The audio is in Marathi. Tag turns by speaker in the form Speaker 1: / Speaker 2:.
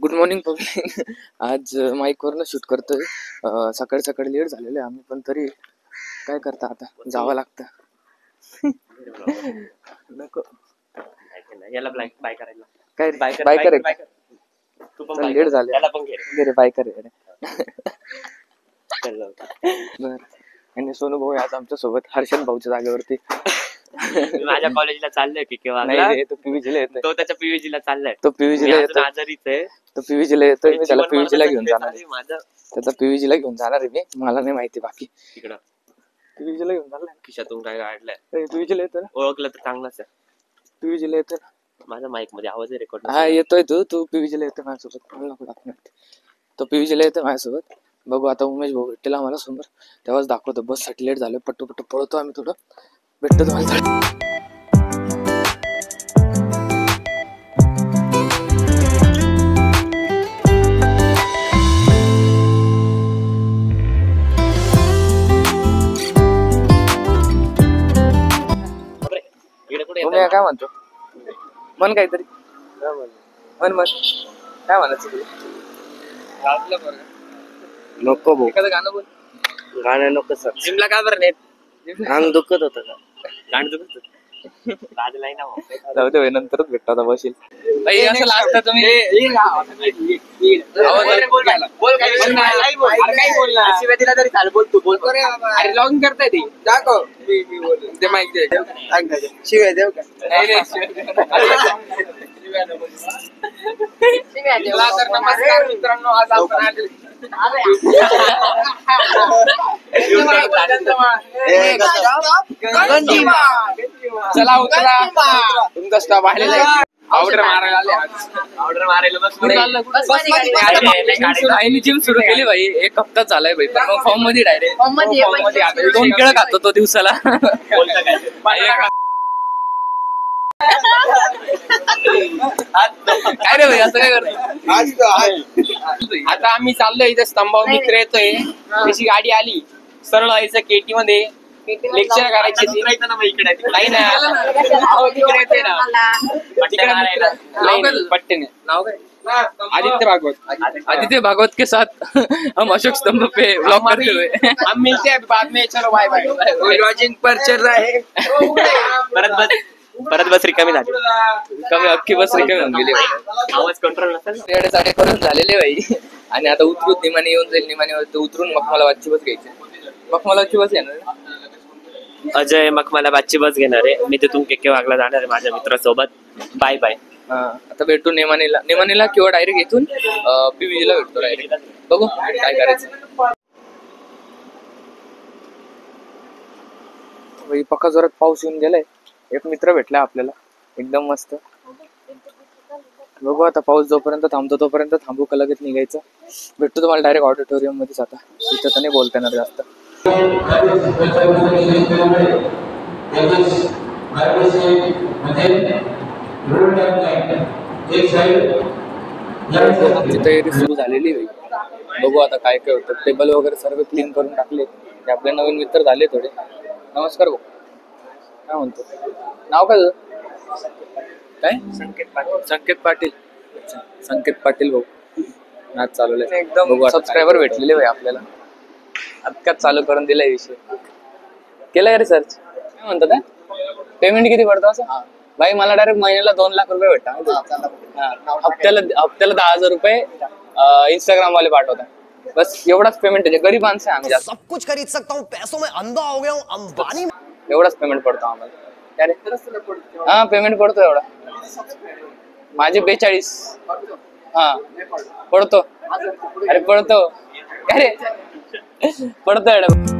Speaker 1: Good morning public. आज माईकवरनं शूट करतोय. सकाळी सकाळी लेट झालेलं आहे आम्ही, पण तरी काय करता आता, जावं लागतं. नको
Speaker 2: याला बाय करायला
Speaker 1: काय बायकर आहे.
Speaker 2: तू पण
Speaker 1: लेट झाले.
Speaker 2: त्याला पण घे
Speaker 1: बायकर आहे. बर. आणि सोनू भाऊ आज आमच्या सोबत हर्षद भाऊच्या जागेवरती.
Speaker 2: माझ्या कॉलेजला चाललोय की केव्हा
Speaker 1: नाही, तो पीव्हीजीला येतोय.
Speaker 2: तो त्याच्या पीव्हीजीला चाललाय.
Speaker 1: तो पीव्हीजीला येतोय.
Speaker 2: आजारीच आहे.
Speaker 1: तो पीव्हीजीला येतोय. मी त्याला पीव्हीजीला घेऊन जाणार आहे.
Speaker 2: माझं
Speaker 1: त्याचा पीव्हीजीला घेऊन जाणार आहे मी. मला नाही माहिती बाकी.
Speaker 2: तिकडं
Speaker 1: पीव्हीजीला घेऊन जाणार.
Speaker 2: खिशातून काय काढलंय.
Speaker 1: पीव्हीजीला येतोय ना.
Speaker 2: ओळखलं तर चांगलंच आहे.
Speaker 1: पीव्हीजीला येतोय ना.
Speaker 2: माझ्या माईक मध्ये आवाज रेकॉर्ड.
Speaker 1: हा येतोय. तू पीव्हीजीला येतोय माझ्यासोबत. मला नको दाखवणार. तो पीव्हीजीला येतोय माझ्यासोबत. बघू आता उमेश भाऊ भेटला आम्हाला समोर, तेव्हाच दाखवतो. बस साठी लेट झालं. पट्टू पळतो आम्ही. थोडं भेटतो तुम्हाला. काय म्हणतो मन काहीतरी मन काय म्हणायचं तुला?
Speaker 2: नको भाऊ,
Speaker 1: एखादं गाणं बोल.
Speaker 2: गाणं नको सर. जिमला का बरं नाही? अंग दुखत होत का? गाणं दुखत होत. राजलाई ना
Speaker 1: जाऊ दे, नंतरच भेटतो आता. बसेल असं लागतं तुम्ही.
Speaker 2: शिवाजीला तरी चाल बोल. तू बोल.
Speaker 1: अरे लॉगिंग करताय ते दाखव. ते माहिती आहे.
Speaker 2: शिवाय देव का?
Speaker 1: नमस्कार मित्रांनो, आज आपण चला उतरा. तुमचा स्टॉप आलेला आहे. ऑर्डर मारायला आले.
Speaker 2: ऑर्डर मारायला
Speaker 1: आईने जिम सुरू केली भाई. 1 हप्ता झालाय भाई. पण मग फॉर्म मध्ये डायरेक्ट 2 केळं खातो तो दिवसाला. काय रे भाई, असं काय करतो?
Speaker 3: आता आम्ही चाललोय इथे स्तंभावर. मित्र येतोय, त्याची गाडी आली. सरळ व्हायचं केटी मध्ये लेक्चर करायची. नाही ना, तिकडे येते ना पट्टेने. नाव काय? आदित्य भागवत.
Speaker 1: आदित्य भागवत के साथ हम अशोक स्तंभ पे ब्लॉग करते हुए
Speaker 3: हम मिलते हैं बाद में. चलो बाय बाय.
Speaker 1: लॉजिंग पर चल रहा है.
Speaker 2: परत बस रिकामी झाली.
Speaker 1: अख्खी बस रिकामी होऊन गेली.
Speaker 2: आवाज कंट्रोल नसेल.
Speaker 1: साडे करून झालेले भाई. आणि आता उतरून निमाने येऊन जाईल. निमाने उतरून मखमलाबादची बस घ्यायची. मखमलाबादची बस घेणार.
Speaker 2: अजय मखमलाबादची बस घेणार आहे. मी तिथून केके वागला जाणार आहे माझ्या मित्रासोबत. Bye bye.
Speaker 1: आता भेटू नेमानेला किंवा डायरेक्ट इथून पीव्हीजीला भेटतो डायरेक्ट. बघू काय करायचं. पक्का जोरात पाऊस येऊन गेलाय. एक मित्र भेटला आपल्याला एकदम मस्त. बघू आता पाऊस जोपर्यंत थांबतो तोपर्यंत थांबू का लगेच निघायचं. भेटतो तुम्हाला डायरेक्ट ऑडिटोरियम मध्येच. आता इथं तर नाही बोलता येणार जास्त. तयारी सुरू झालेली आहे. बघू आता काय काय होतं. टेबल वगैरे सर्व क्लीन करून टाकले. ते आपले नवीन मित्र झाले थोडे. नमस्कार भाऊ, काय म्हणतो? नाव काय तुझं? काय? संकेत पाटील भाऊ. आज चालवलंय एकदम. सबस्क्रायबर भेटलेले भाई आपल्याला. आत्ताच चालू करून दिलाय विषय. केलाय रिसर्च. काय म्हणतो काय? पेमेंट किती पडतो असं? भाई मला डायरेक्ट महिन्याला 2 लाख रुपये भेटतात. हप्त्याला 10,000 रुपये इंस्टाग्राम वाले पाठवतात. बस एवढाच पेमेंट आहे. गरीब माणसं आम्ही. जास्त
Speaker 4: सब कुछ खरीद सकता हूँ, पैसों में अंधा हो गया हूँ, अंबानी.
Speaker 1: एवढाच पेमेंट पडतो आम्हाला. हा पेमेंट पडतो एवढा. माझे 42. हा पडतो. अरे पडतो. अरे पडतो एवढा.